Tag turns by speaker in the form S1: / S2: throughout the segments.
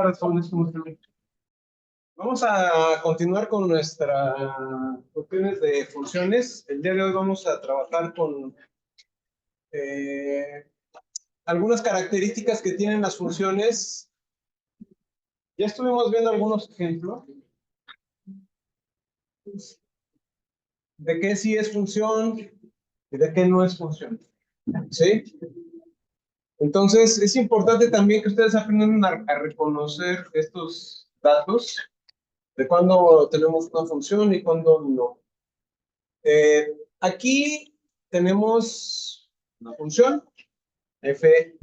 S1: tardes, jóvenes, ¿cómo están? Vamos a continuar con nuestras cuestiones de funciones. El día de hoy vamos a trabajar con eh, algunas características que tienen las funciones. Ya estuvimos viendo algunos ejemplos de qué sí es función y de qué no es función. ¿Sí? Entonces, es importante también que ustedes aprendan a reconocer estos datos de cuándo tenemos una función y cuándo no. Aquí tenemos una función f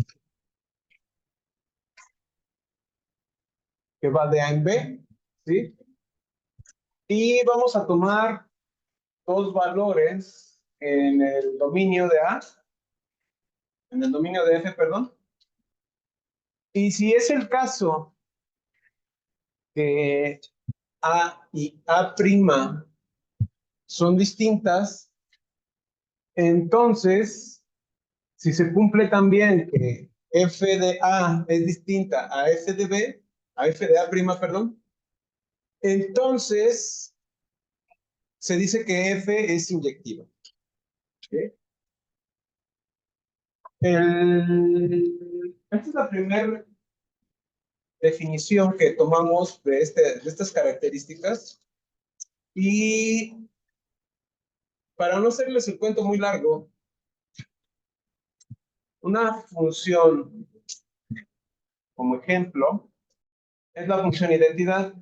S1: que va de A en B, ¿sí? Y vamos a tomar dos valores en el dominio de A, en el dominio de F, perdón. Y si es el caso que A y A' son distintas, entonces, si se cumple también que F de A es distinta a F de B, a F de A', perdón, entonces se dice que F es inyectiva. ¿Sí? Esta es la primera definición que tomamos de estas características. Y para no hacerles el cuento muy largo, una función como ejemplo es la función identidad.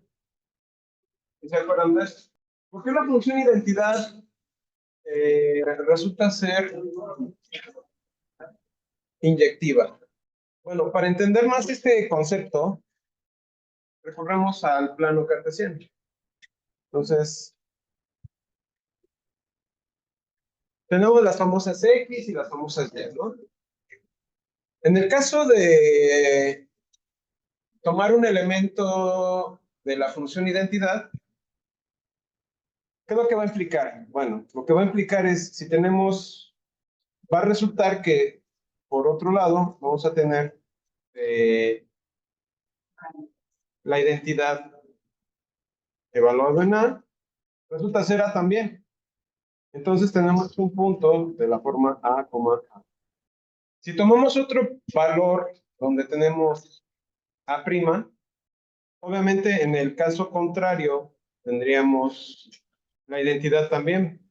S1: ¿Se acuerdan de esto? ¿Por qué la función identidad resulta ser inyectiva? Bueno, para entender más este concepto, recurramos al plano cartesiano. Entonces, tenemos las famosas X y las famosas Y, ¿no? En el caso de tomar un elemento de la función identidad, ¿qué es lo que va a implicar? Bueno, lo que va a implicar es, si tenemos, va a resultar que, por otro lado, vamos a tener la identidad evaluada en A, resulta ser A también. Entonces tenemos un punto de la forma A, A. Si tomamos otro valor donde tenemos A', obviamente en el caso contrario tendríamos la identidad también,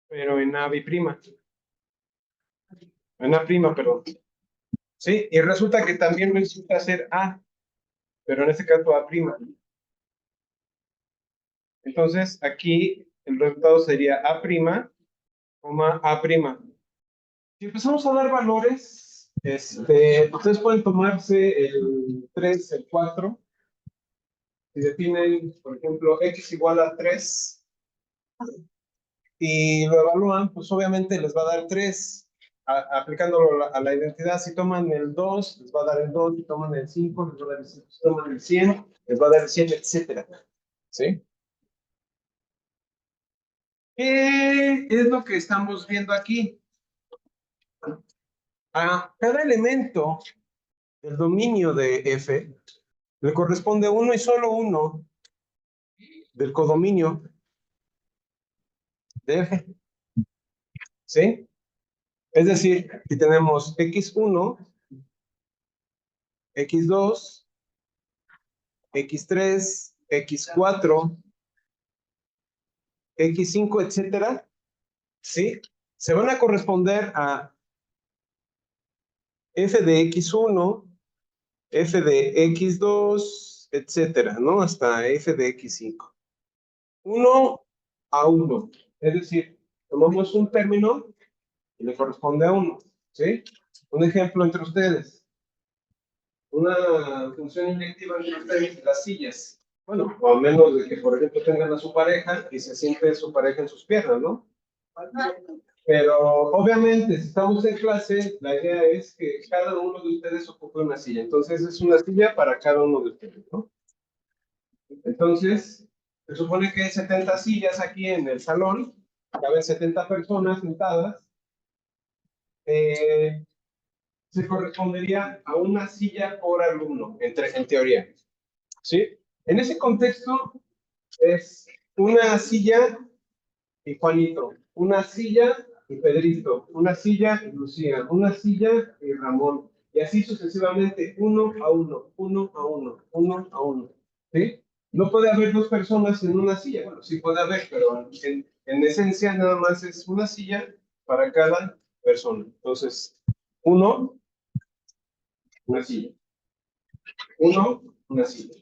S1: pero en A', en A', perdón. Sí, y resulta que también resulta ser A, pero en este caso A'. Entonces aquí el resultado sería A', A'. Si empezamos a dar valores, ustedes pueden tomarse el 3, el 4. Si definen, por ejemplo, X igual a 3 y lo evalúan, pues obviamente les va a dar 3 aplicándolo a la identidad. Si toman el 2, les va a dar el 2. Si toman el 5, les va a dar el 5. Si toman el 100, les va a dar el 100, etcétera. ¿Sí? ¿Qué es lo que estamos viendo aquí? A cada elemento del dominio de F le corresponde uno y solo uno del codominio de F. ¿Sí? Es decir, si tenemos X1, X2, X3, X4, X5, etcétera, ¿sí? Se van a corresponder a F de X1, F de X2, etcétera, ¿no? Hasta F de X5. 1 a 1. Es decir, tomamos un término y le corresponde a 1, ¿sí? Un ejemplo entre ustedes. Una función inyectiva entre ustedes y las sillas. Bueno, o a menos de que, por ejemplo, tengan a su pareja y se siente su pareja en sus piernas, ¿no? Pero obviamente, si estamos en clase, la idea es que cada uno de ustedes ocupe una silla. Entonces, es una silla para cada uno de ustedes, ¿no? Entonces, se supone que hay 70 sillas aquí en el salón, caben 70 personas sentadas. Se correspondería a una silla por alumno, en teoría. ¿Sí? En ese contexto es una silla y Juanito, una silla y Pedrito, una silla y Lucía, una silla y Ramón, y así sucesivamente, uno a uno, uno a uno, uno a uno. ¿Sí? No puede haber dos personas en una silla, bueno, sí puede haber, pero en esencia nada más es una silla para cada persona. Entonces, uno, una silla. Uno, una silla.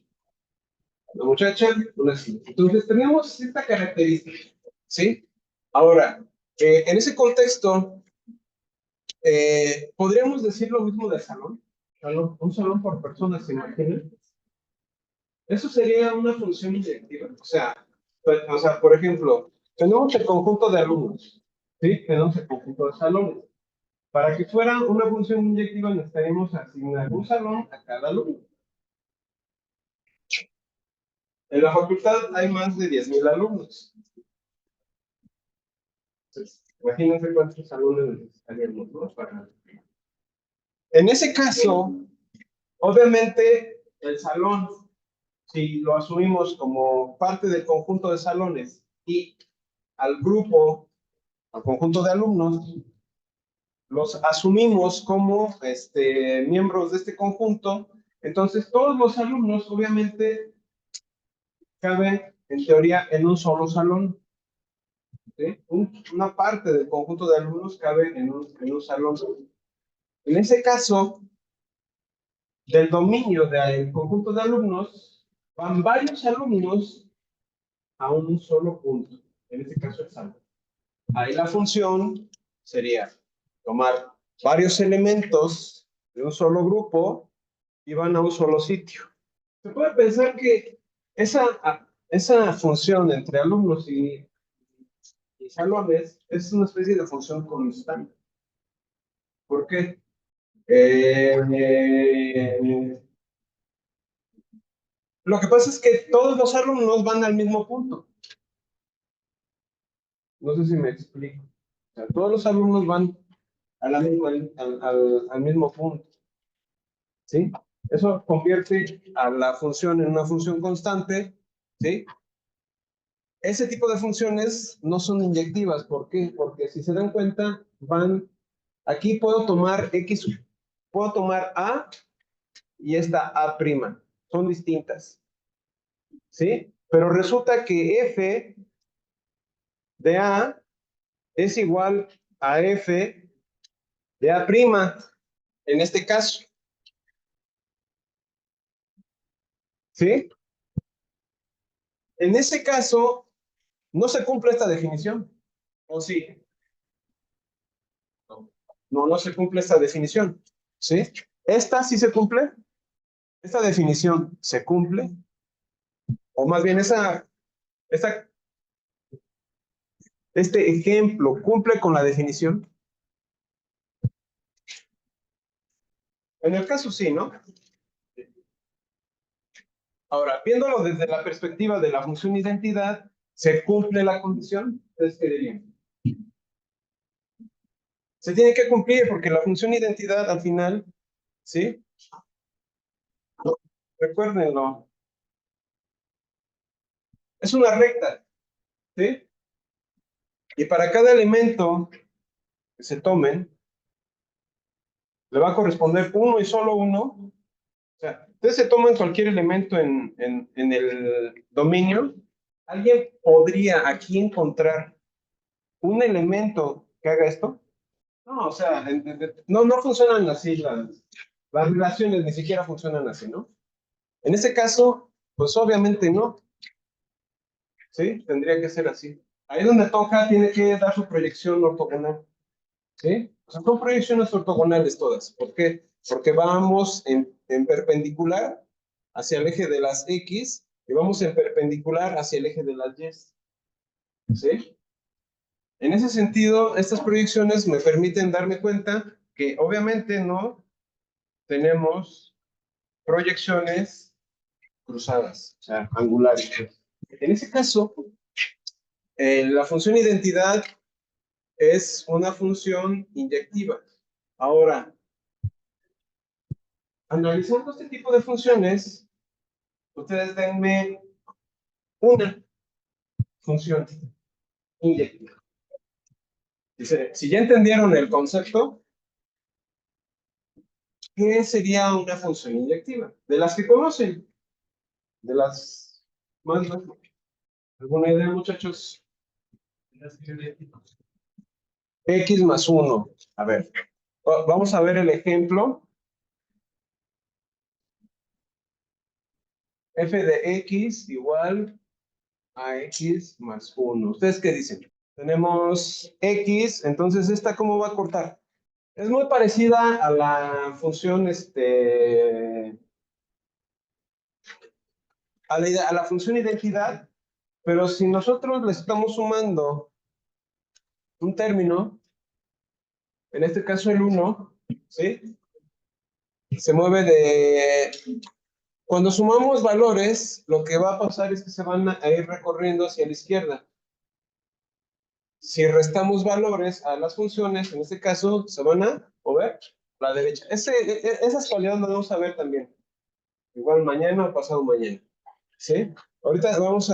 S1: La muchacha, una silla. Entonces, tenemos esta característica. ¿Sí? Ahora, en ese contexto, podríamos decir lo mismo del salón. Un salón por persona, ¿se imaginan? Eso sería una función inyectiva. O sea, por ejemplo, tenemos el conjunto de alumnos, ¿sí? Tenemos el conjunto de salones. Para que fuera una función inyectiva necesitaríamos asignar un salón a cada alumno. En la facultad hay más de 10,000 alumnos. Entonces, imagínense cuántos salones necesitaríamos, ¿no? En ese caso, obviamente, el salón, si lo asumimos como parte del conjunto de salones y al grupo, al conjunto de alumnos, los asumimos como miembros de este conjunto, entonces todos los alumnos obviamente caben en teoría en un solo salón. ¿Sí? Una parte del conjunto de alumnos cabe en un salón. En ese caso, del dominio del conjunto de alumnos, van varios alumnos a un solo punto. En este caso, el salón. Ahí la función sería tomar varios elementos de un solo grupo y van a un solo sitio. Se puede pensar que esa función entre alumnos y salones es una especie de función constante. ¿Por qué? Lo que pasa es que todos los alumnos van al mismo punto. No sé si me explico. O sea, todos los alumnos van al mismo punto. ¿Sí? Eso convierte a la función en una función constante. ¿Sí? Ese tipo de funciones no son inyectivas. ¿Por qué? Porque si se dan cuenta, aquí puedo tomar X, puedo tomar A y esta A'. Son distintas. ¿Sí? Pero resulta que F de A es igual a F de A', en este caso. ¿Sí? En ese caso, no se cumple esta definición. ¿O sí? No se cumple esta definición. ¿Sí? ¿Esta sí se cumple? ¿Esta definición se cumple? O más bien, este ejemplo cumple con la definición. En el caso sí, ¿no? Ahora, viéndolo desde la perspectiva de la función identidad, ¿se cumple la condición? ¿Ustedes qué dirían? Se tiene que cumplir porque la función identidad al final, ¿sí? Recuérdenlo, es una recta, ¿sí? Y para cada elemento que se tomen, le va a corresponder uno y solo uno. O sea, ustedes se toman cualquier elemento en el dominio. ¿Alguien podría aquí encontrar un elemento que haga esto? No, o sea, no funcionan así las relaciones, ni siquiera funcionan así, ¿no? En ese caso, pues obviamente no, ¿sí? Tendría que ser así. Ahí donde toca, tiene que dar su proyección ortogonal, ¿sí? O sea, son proyecciones ortogonales todas. ¿Por qué? Porque vamos en perpendicular hacia el eje de las X y vamos en perpendicular hacia el eje de las Y, ¿sí? En ese sentido, estas proyecciones me permiten darme cuenta que obviamente no tenemos proyecciones cruzadas, o sea, angulares. En ese caso, la función identidad es una función inyectiva. Ahora, analizando este tipo de funciones, Ustedes denme una función inyectiva. Dice, si ya entendieron el concepto, ¿qué sería una función inyectiva? De las que conocen, de las más. ¿Alguna idea, muchachos? X más 1. A ver, vamos a ver el ejemplo. F de X igual a X más 1. ¿Ustedes qué dicen? Tenemos X, entonces ¿esta cómo va a cortar? Es muy parecida a la función, a la función identidad, pero si nosotros le estamos sumando un término, en este caso el 1, ¿sí? Se mueve de... Cuando sumamos valores, lo que va a pasar es que se van a ir recorriendo hacia la izquierda. Si restamos valores a las funciones, en este caso, se van a mover a la derecha. Esas cualidades las vamos a ver también. Igual mañana o pasado mañana. ¿Sí? Ahorita vamos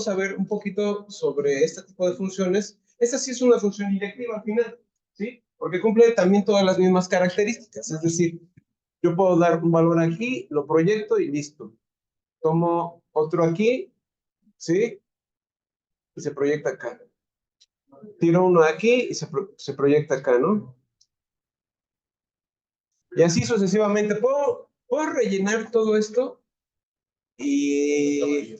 S1: a ver un poquito sobre este tipo de funciones. Esta sí es una función inyectiva al final, ¿sí? Porque cumple también todas las mismas características. Es decir, yo puedo dar un valor aquí, lo proyecto y listo. Tomo otro aquí, ¿sí? Y se proyecta acá. Tiro uno de aquí y se proyecta acá, ¿no? Y así sucesivamente. Puedo rellenar todo esto y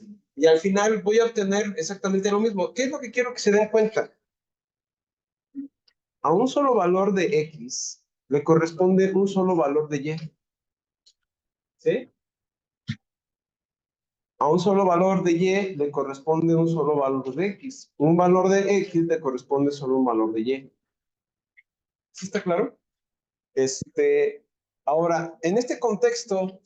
S1: al final voy a obtener exactamente lo mismo. ¿Qué es lo que quiero que se den cuenta? A un solo valor de X le corresponde un solo valor de Y. ¿Sí? A un solo valor de Y le corresponde un solo valor de X. Un valor de X le corresponde solo un valor de Y. ¿Sí está claro? Ahora, en este contexto,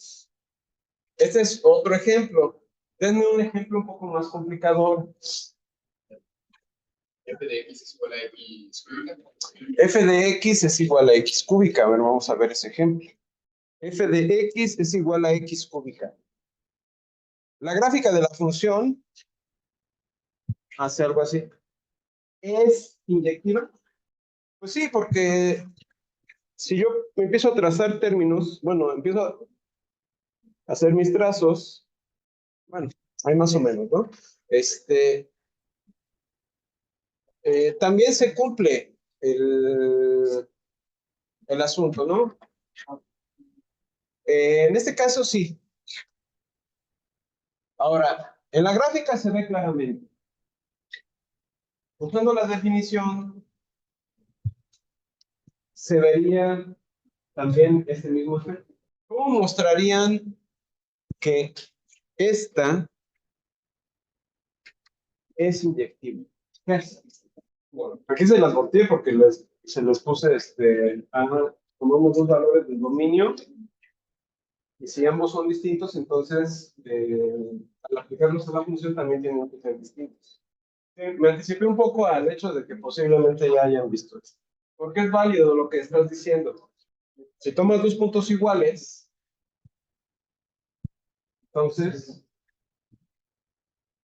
S1: este es otro ejemplo. Denme un ejemplo un poco más complicado. F de X es igual a X cúbica. F de X es igual a X cúbica. A ver, vamos a ver ese ejemplo. F de X es igual a X cúbica. La gráfica de la función hace algo así. ¿Es inyectiva? Pues sí, porque si yo empiezo a trazar términos, bueno, empiezo a hacer mis trazos, bueno, hay más o menos, ¿no? También se cumple el asunto, ¿no? En este caso sí. Ahora, en la gráfica se ve claramente. Usando la definición, se vería también este mismo efecto. ¿Cómo mostrarían que esta es inyectiva? Bueno, aquí se las volteé porque se les puse, tomamos dos valores del dominio y si ambos son distintos, entonces al aplicarlos a la función también tienen que ser distintos. Me anticipé un poco al hecho de que posiblemente ya hayan visto esto. ¿Por qué es válido lo que estás diciendo? Si tomas dos puntos iguales, entonces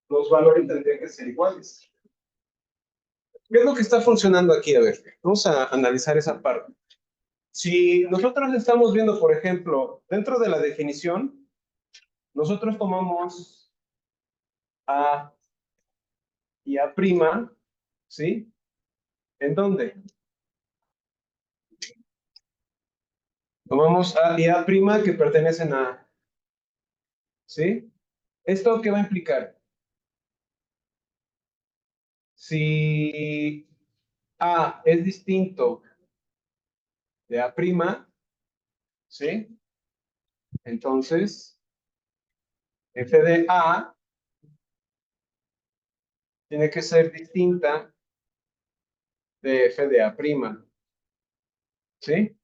S1: los valores tendrían que ser iguales. ¿Qué es lo que está funcionando aquí? A ver, vamos a analizar esa parte. Si nosotros estamos viendo, por ejemplo, dentro de la definición, nosotros tomamos A y A', ¿sí? ¿En dónde? Tomamos A y A' que pertenecen a, ¿sí? ¿Esto qué va a implicar? Si A es distinto de A', ¿sí? Entonces, F de A tiene que ser distinta de F de A', ¿sí?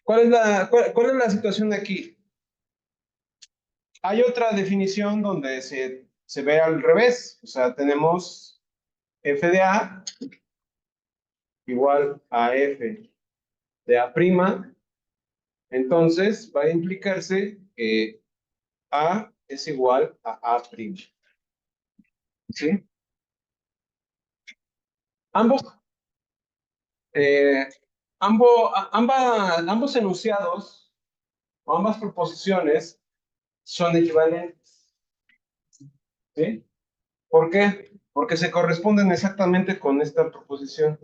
S1: ¿Cuál es la situación de aquí? Hay otra definición donde se ve al revés, o sea, tenemos F de A igual a F de A', Entonces va a implicarse que A es igual a A'. ¿Sí? Ambos, eh, ambos enunciados o ambas proposiciones son equivalentes. ¿Sí? ¿Por qué? Porque se corresponden exactamente con esta proposición.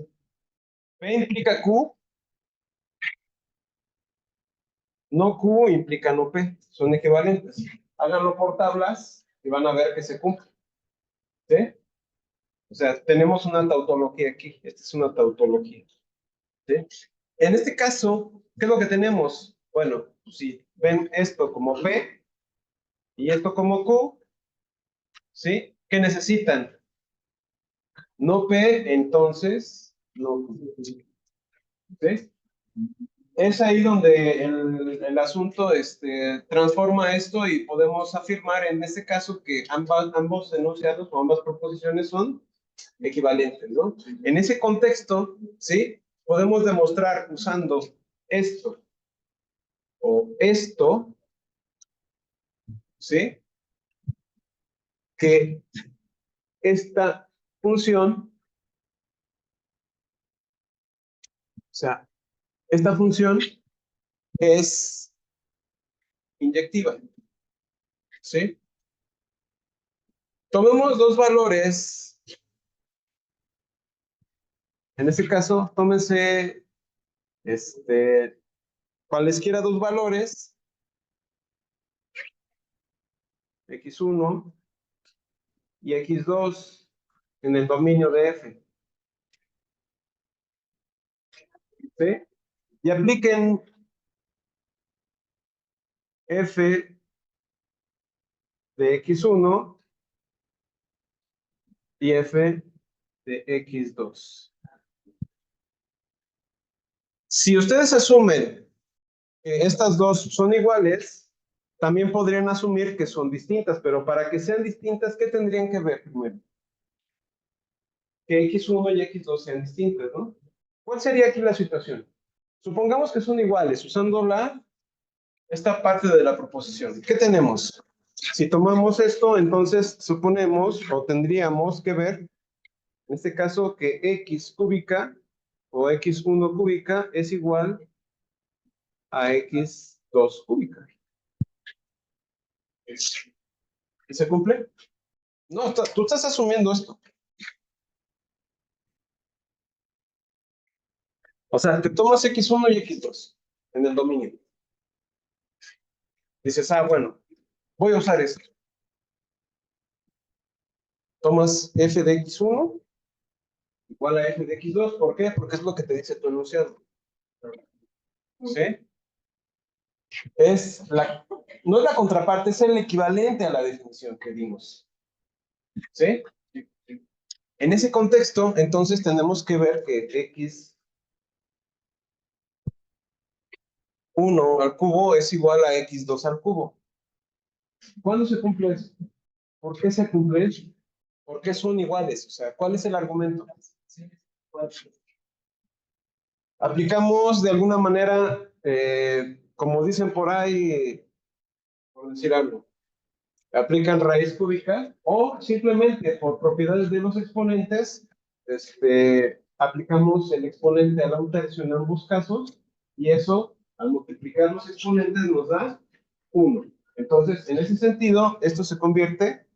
S1: P implica Q, no Q implica no P, son equivalentes. Háganlo por tablas y van a ver que se cumple. ¿Sí? O sea, tenemos una tautología aquí. Esta es una tautología. ¿Sí? En este caso, ¿qué es lo que tenemos? Bueno, pues si ven esto como P y esto como Q, ¿sí? ¿Qué necesitan? No P, entonces no Q. ¿Sí? Es ahí donde el asunto transforma esto y podemos afirmar en este caso que ambos enunciados o ambas proposiciones son equivalentes, ¿no? En ese contexto, ¿sí? Podemos demostrar usando esto o esto, ¿sí? Que esta función, o sea, esta función es inyectiva, ¿sí? Tomemos dos valores. En este caso, tómense cualesquiera dos valores, x1 y x2 en el dominio de f, ¿sí? Y apliquen f de x1 y f de x2. Si ustedes asumen que estas dos son iguales, también podrían asumir que son distintas, pero para que sean distintas, ¿qué tendrían que ver primero? Que x1 y x2 sean distintas, ¿no? ¿Cuál sería aquí la situación? Supongamos que son iguales, usando esta parte de la proposición. ¿Qué tenemos? Si tomamos esto, entonces suponemos o tendríamos que ver, en este caso, que x cúbica o x1 cúbica es igual a x2 cúbica. ¿Y se cumple? No, tú estás asumiendo esto. O sea, te tomas x1 y x2 en el dominio. Dices, bueno, voy a usar esto. Tomas f de x1 igual a f de x2. ¿Por qué? Porque es lo que te dice tu enunciado. ¿Sí? No es la contraparte, es el equivalente a la definición que dimos. ¿Sí? En ese contexto, entonces tenemos que ver que x1 al cubo es igual a x2 al cubo. ¿Cuándo se cumple eso? ¿Por qué se cumple eso? ¿Por qué son iguales? O sea, ¿cuál es el argumento? Aplicamos de alguna manera, como dicen por ahí, por decir algo, aplican raíz cúbica o simplemente por propiedades de los exponentes, aplicamos el exponente a la un tercio en ambos casos y eso, al multiplicar los exponentes, nos da 1. Entonces, en ese sentido, esto se convierte,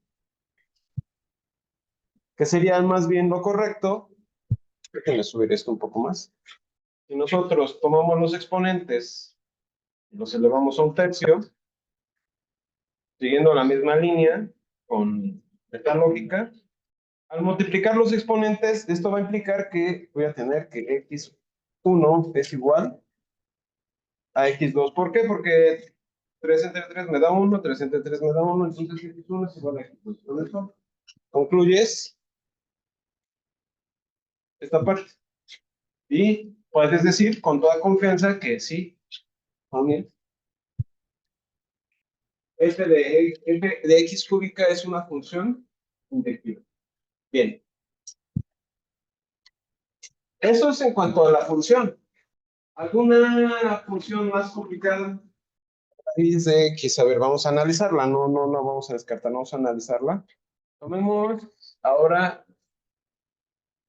S1: que sería más bien lo correcto. Déjenme subir esto un poco más. Si nosotros tomamos los exponentes y los elevamos a un tercio, siguiendo la misma línea con esta lógica, al multiplicar los exponentes, esto va a implicar que voy a tener que x1 es igual a x2. ¿Por qué? Porque 3 entre 3 me da 1, 3 entre 3 me da 1, entonces x1 es igual a x2. Con eso concluyes esta parte. Y puedes decir con toda confianza que sí, también, f de x cúbica es una función inyectiva. Bien. Eso es en cuanto a la función. ¿Alguna función más complicada? Raíz de X, a ver, vamos a analizarla, no vamos a descartar, vamos a analizarla. Tomemos ahora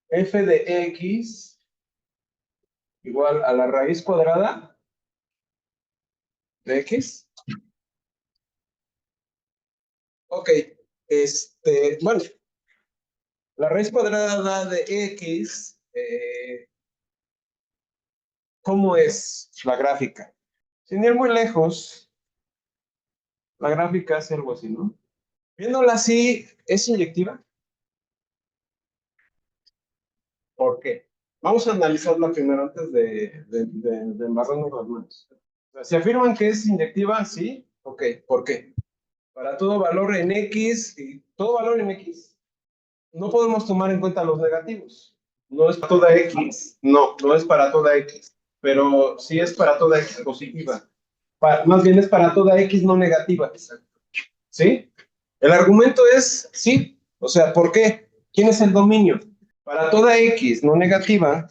S1: f de x igual a la raíz cuadrada de x. Ok, bueno, la raíz cuadrada de x, ¿cómo es la gráfica? Sin ir muy lejos, la gráfica es algo así, ¿no? Viéndola así, ¿es inyectiva? ¿Por qué? Vamos a analizarla primero antes de embarrarnos las manos. O sea, si afirman que es inyectiva, sí, ok, ¿por qué? Para todo valor en X, y todo valor en X, no podemos tomar en cuenta los negativos. No es para toda X, no es para toda X, pero sí es para toda X positiva. Más bien es para toda X no negativa. ¿Sí? El argumento es sí. O sea, ¿por qué? ¿Quién es el dominio? Para toda X no negativa,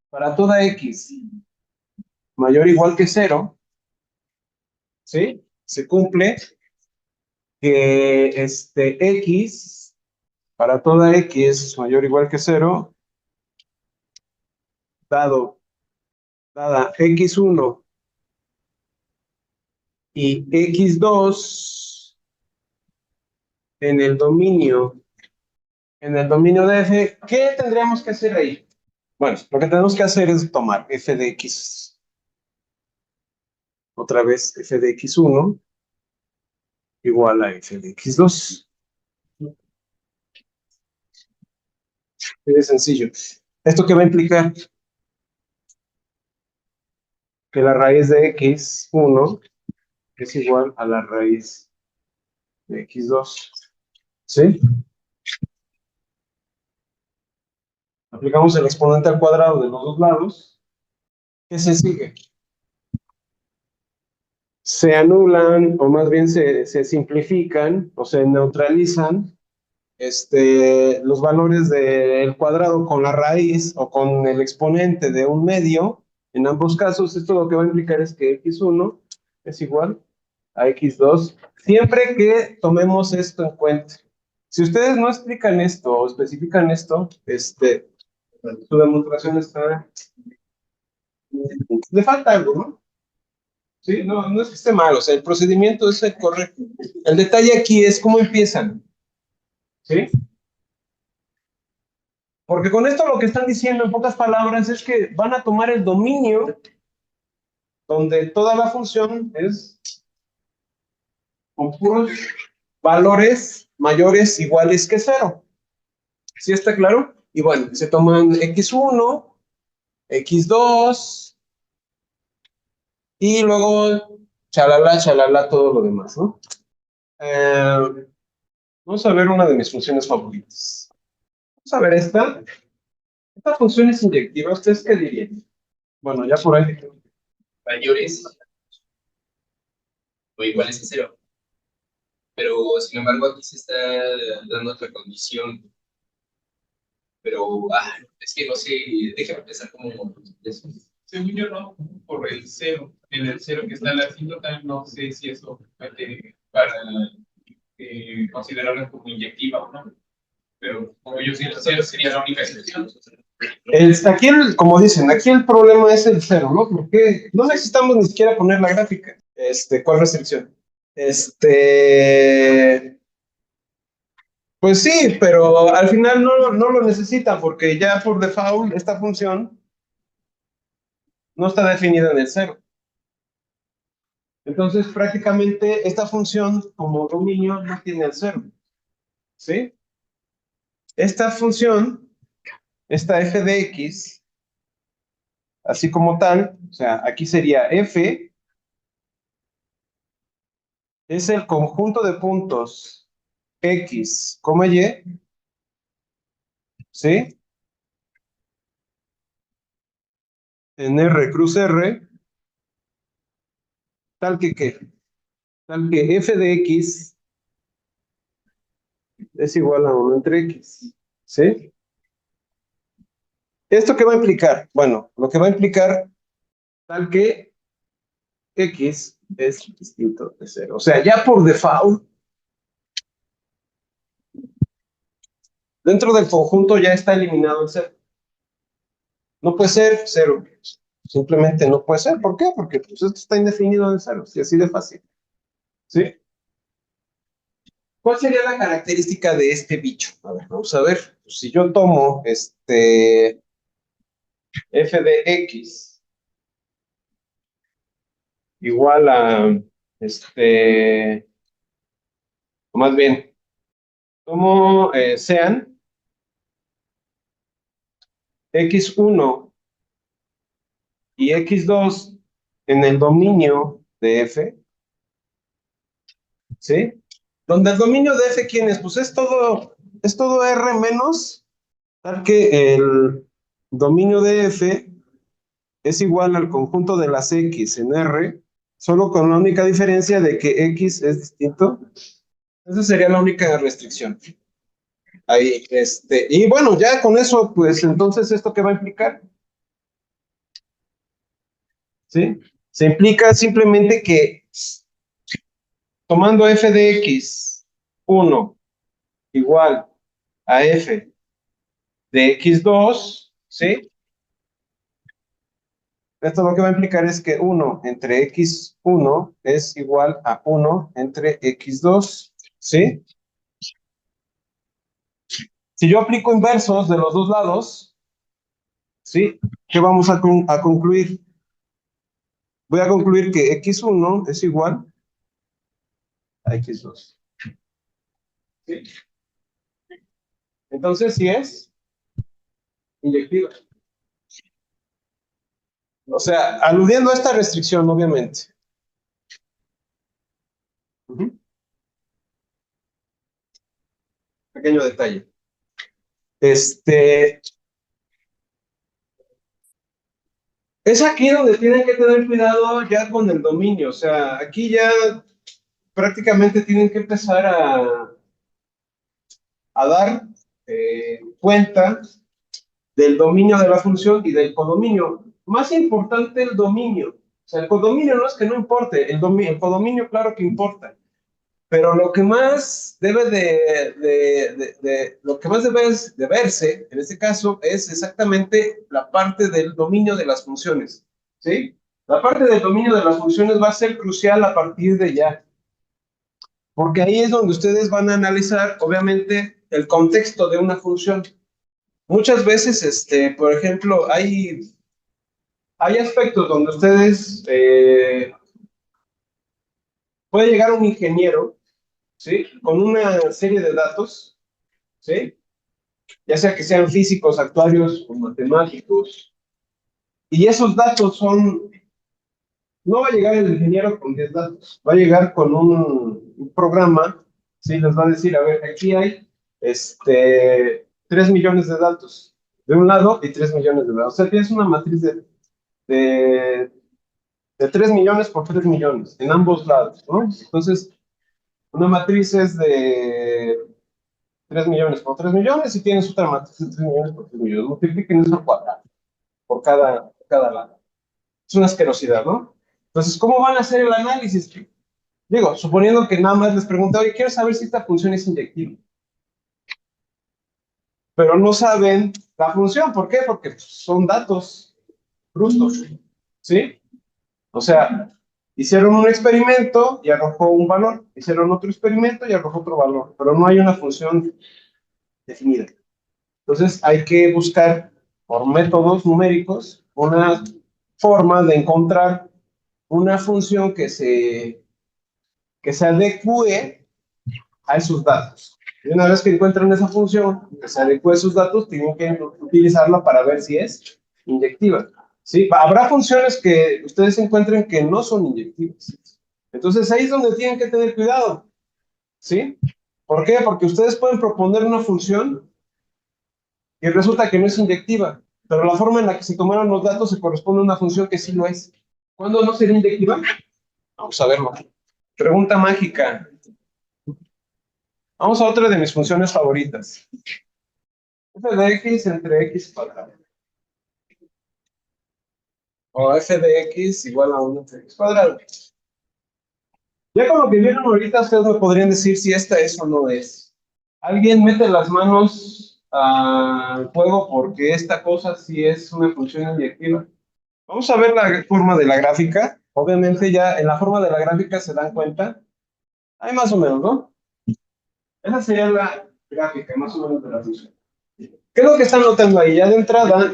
S1: para toda X mayor o igual que cero, ¿sí? Se cumple que X, para toda X mayor o igual que cero, dada X1 y X2 en el dominio, de F, ¿qué tendríamos que hacer ahí? Bueno, lo que tenemos que hacer es tomar f de x, otra vez f de x1 igual a f de x2. Es sencillo. ¿Esto qué va a implicar? Que la raíz de x1 es igual a la raíz de x2. ¿Sí? Aplicamos el exponente al cuadrado de los dos lados. ¿Qué se sigue? Se anulan, o más bien se simplifican, o se neutralizan los valores del cuadrado con la raíz o con el exponente de un medio. En ambos casos, esto lo que va a implicar es que x1 es igual a x2, siempre que tomemos esto en cuenta. Si ustedes no explican esto o especifican esto, su demostración está... Le falta algo, ¿no? Sí, no es que esté mal, o sea, el procedimiento es el correcto. El detalle aquí es cómo empiezan, ¿sí? Porque con esto lo que están diciendo en pocas palabras es que van a tomar el dominio donde toda la función es con puros valores mayores iguales que cero. ¿Sí está claro? Y bueno, se toman x1, x2 y luego chalala, todo lo demás, ¿no? Vamos a ver una de mis funciones favoritas. Vamos a ver esta. Esta función es inyectiva. ¿Ustedes qué dirían? Bueno, ya por ahí.
S2: Mayores o iguales que cero. Pero, sin embargo, aquí se está dando otra condición. Pero, es que no sé, déjame pensar como eso.
S3: Según yo, no, por el cero. En el cero que está en la asíntota, no sé si eso para considerarla como inyectiva o no. Pero como yo sí, el cero sería la única excepción.
S1: Aquí, como dicen, aquí el problema es el cero, ¿no? Porque no necesitamos ni siquiera poner la gráfica. ¿Cuál restricción? Pues sí, pero al final no lo necesita porque ya por default esta función no está definida en el cero. Entonces, prácticamente esta función como dominio no tiene el cero. ¿Sí? Esta función, esta f de x, así como tal, o sea, aquí sería f, es el conjunto de puntos x, y, ¿sí? En R cruz R, tal que ¿qué? Tal que f de x es igual a 1 entre x, ¿sí? ¿Esto qué va a implicar? Bueno, lo que va a implicar tal que x es distinto de 0. O sea, ya por default, dentro del conjunto ya está eliminado el 0. No puede ser 0. Simplemente no puede ser. ¿Por qué? Porque pues, esto está indefinido en 0. Y así de fácil. ¿Sí? ¿Cuál sería la característica de este bicho? A ver, vamos a ver. Pues, si yo tomo f de x igual a, o más bien, tomo sean x1 y x2 en el dominio de f, ¿sí? Donde el dominio de f, ¿quién es? Pues es todo R menos, tal que el dominio de f es igual al conjunto de las x en R, solo con la única diferencia de que x es distinto. Esa sería la única restricción. Ahí, y bueno, ya con eso, pues entonces, ¿esto qué va a implicar? ¿Sí? Se implica simplemente que tomando f de x1 igual a f de x2, ¿sí? Esto lo que va a implicar es que 1 entre x1 es igual a 1 entre x2, ¿sí? Si yo aplico inversos de los dos lados, ¿sí? ¿Qué vamos a concluir? Voy a concluir que x1 es igual a x2. ¿Sí? Entonces, sí es inyectiva. O sea, aludiendo a esta restricción, obviamente. Pequeño detalle. Es aquí donde tienen que tener cuidado ya con el dominio. O sea, aquí ya prácticamente tienen que empezar a dar cuenta del dominio de la función y del codominio. Más importante el dominio. O sea, el codominio no es que no importe, el codominio claro que importa. Pero lo que más debe lo que más debe de verse, en este caso, es exactamente la parte del dominio de las funciones. ¿Sí? La parte del dominio de las funciones va a ser crucial a partir de ya. Porque ahí es donde ustedes van a analizar, obviamente, el contexto de una función. Muchas veces, por ejemplo, hay aspectos donde ustedes puede llegar un ingeniero, ¿sí? Con una serie de datos, ¿sí? Ya sea que sean físicos, actuarios o matemáticos, y esos datos no va a llegar el ingeniero con 10 datos, va a llegar con un programa, ¿sí? Les va a decir, a ver, aquí hay 3 millones de datos de un lado y 3 millones de datos. O sea, tienes una matriz de, de 3 millones por 3 millones en ambos lados, ¿no? Entonces, una matriz es de 3 millones por 3 millones y tienes otra matriz de 3 millones por 3 millones. Multipliquen eso al cuadrado por cada lado. Es una asquerosidad, ¿no? Entonces, ¿cómo van a hacer el análisis? Digo, suponiendo que nada más les pregunto, oye, quiero saber si esta función es inyectiva. Pero no saben la función. ¿Por qué? Porque son datos bruscos. ¿Sí? O sea, hicieron un experimento y arrojó un valor. Hicieron otro experimento y arrojó otro valor. Pero no hay una función definida. Entonces, hay que buscar por métodos numéricos una forma de encontrar una función que se adecue a esos datos. Y una vez que encuentran esa función que se adecue a esos datos, tienen que utilizarla para ver si es inyectiva. ¿Sí? Habrá funciones que ustedes encuentren que no son inyectivas. Entonces ahí es donde tienen que tener cuidado. ¿Sí? ¿Por qué? Porque ustedes pueden proponer una función y resulta que no es inyectiva, pero la forma en la que se tomaron los datos se corresponde a una función que sí lo es. ¿Cuándo no sería inyectiva? Vamos a verlo. Pregunta mágica. Vamos a otra de mis funciones favoritas. F de x entre x cuadrado. O f de x igual a 1 entre x cuadrado. Ya con lo que vieron ahorita, ustedes me podrían decir si esta es o no es. ¿Alguien mete las manos al fuego porque esta cosa sí es una función inyectiva? Vamos a ver la forma de la gráfica. Obviamente ya en la forma de la gráfica se dan cuenta. Hay más o menos, ¿no? Esa sería la gráfica, más o menos de la función. ¿Qué es lo que están notando ahí? Ya de entrada,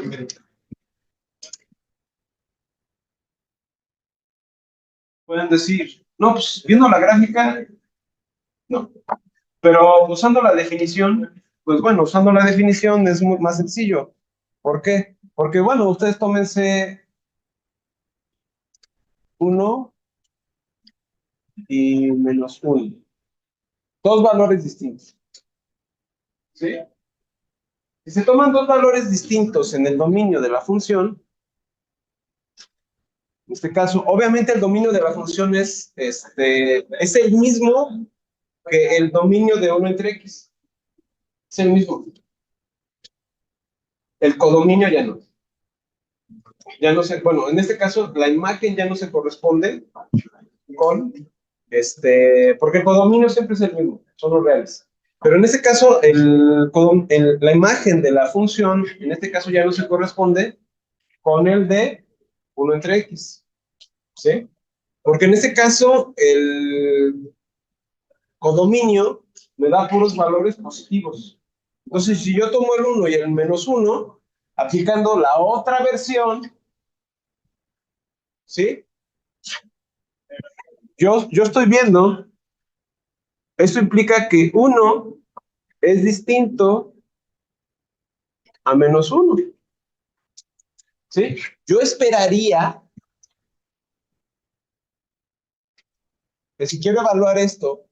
S1: pueden decir, no, pues viendo la gráfica, no. Pero usando la definición, pues bueno, usando la definición es más sencillo. ¿Por qué? Porque bueno, ustedes tómense 1 y -1. Dos valores distintos. ¿Sí? Si se toman dos valores distintos en el dominio de la función, en este caso, obviamente el dominio de la función es el mismo que el dominio de 1 entre x. Es el mismo. El codominio ya no. Ya no sé, bueno, en este caso la imagen ya no se corresponde con, porque el codominio siempre es el mismo, son los reales. Pero en este caso, la imagen de la función, en este caso ya no se corresponde con el de 1 entre x. ¿Sí? Porque en este caso, el codominio me da puros valores positivos. Entonces, si yo tomo el 1 y el -1, aplicando la otra versión, ¿sí? Yo estoy viendo, esto implica que 1 es distinto a -1, ¿sí? Yo esperaría que si quiero evaluar esto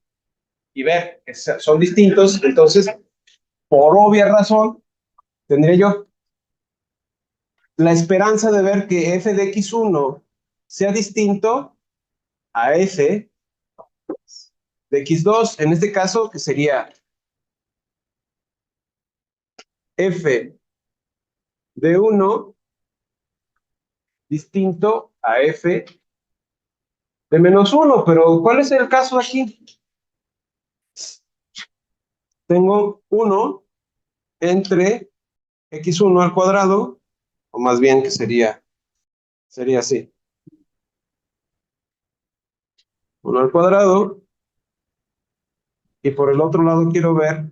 S1: y ver que son distintos, entonces, por obvia razón, tendría yo la esperanza de ver que f de x1 sea distinto a f de x2, en este caso, que sería f de 1 distinto a f de -1, pero ¿cuál es el caso aquí? Tengo 1 entre x1 al cuadrado, o más bien que sería así. 1 al cuadrado, y por el otro lado quiero ver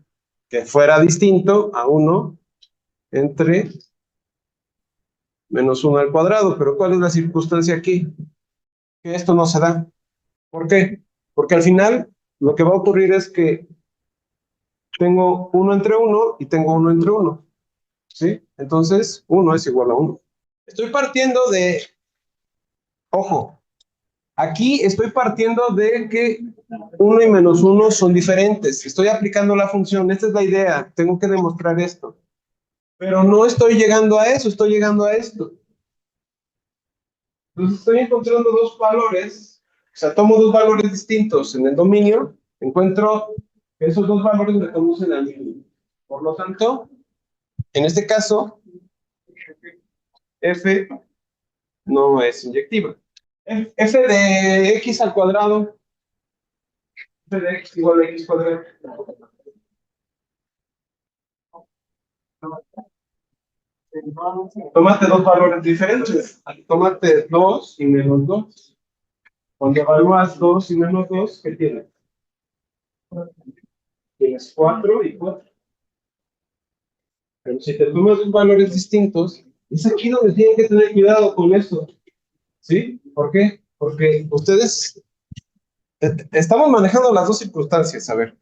S1: que fuera distinto a 1 entre -1 al cuadrado, pero ¿cuál es la circunstancia aquí? Que esto no se da. ¿Por qué? Porque al final lo que va a ocurrir es que tengo 1 entre 1 y tengo 1 entre 1. ¿Sí? Entonces, 1 es igual a 1. Estoy partiendo de, ojo, aquí estoy partiendo de que 1 y -1 son diferentes. Estoy aplicando la función, esta es la idea, tengo que demostrar esto. Pero no estoy llegando a eso, estoy llegando a esto. Entonces estoy encontrando dos valores, o sea, tomo dos valores distintos en el dominio, encuentro que esos dos valores me conducen al mismo. Por lo tanto, en este caso, f no es inyectiva. F de x al cuadrado, f de x igual a x cuadrado. Tómate dos valores diferentes. Tómate 2 y -2. Cuando evalúas 2 y -2, ¿qué tienes? Tienes 4 y 4. Pero si te tomas dos valores distintos, es aquí donde tienen que tener cuidado con eso. ¿Sí? ¿Por qué? Porque ustedes estamos manejando las dos circunstancias. A ver,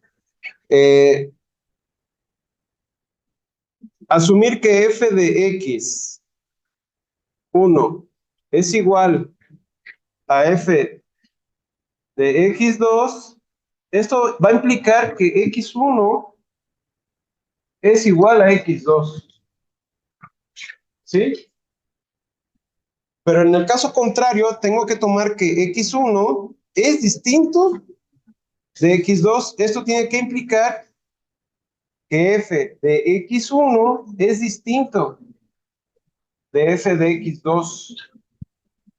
S1: asumir que f de x1 es igual a f de x2, esto va a implicar que x1 es igual a x2. ¿Sí? Pero en el caso contrario, tengo que tomar que x1 es distinto de x2. Esto tiene que implicar que f de x1 es distinto de f de x2.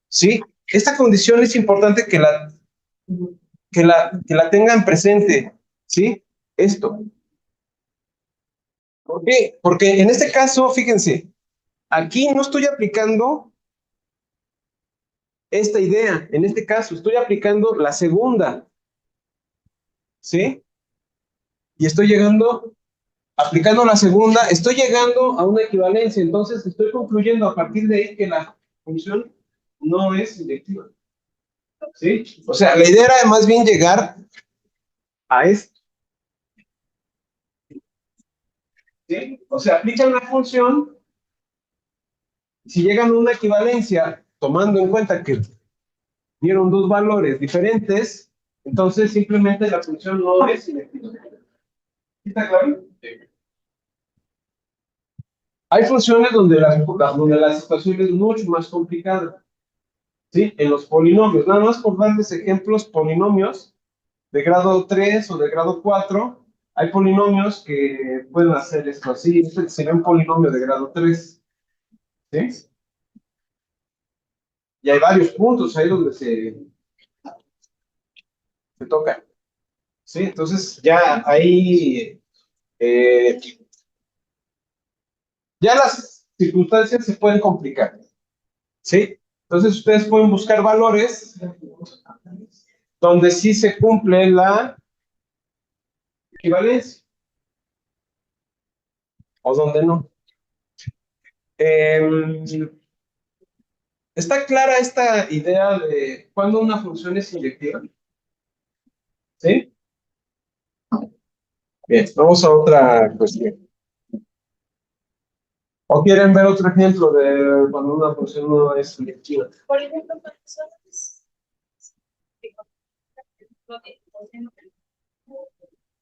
S1: ¿Sí? Esta condición es importante que la tengan presente, ¿sí? Esto. ¿Por qué? Porque en este caso, fíjense, aquí no estoy aplicando esta idea, en este caso estoy aplicando la segunda, ¿sí? Y estoy aplicando la segunda, estoy llegando a una equivalencia, entonces estoy concluyendo a partir de ahí que la función no es inyectiva, ¿sí? O sea, la idea era más bien llegar a esto, ¿sí? O sea, aplican la función, si llegan a una equivalencia, tomando en cuenta que dieron dos valores diferentes, entonces simplemente la función no es inyectiva. ¿Está claro? Hay funciones donde la situación es mucho más complicada, ¿sí? En los polinomios, nada más por darles ejemplos, polinomios de grado 3 o de grado 4, hay polinomios que pueden hacer esto así, este sería un polinomio de grado 3, ¿sí? Y hay varios puntos ahí donde se toca, ¿sí? Entonces ya ahí, ya las circunstancias se pueden complicar, ¿sí? Entonces ustedes pueden buscar valores donde sí se cumple la equivalencia o donde no. ¿Está clara esta idea de cuándo una función es inyectiva? ¿Sí? Bien, vamos a otra cuestión. ¿O quieren ver otro ejemplo de cuando una función no es inyectiva?
S4: Por ejemplo, personas.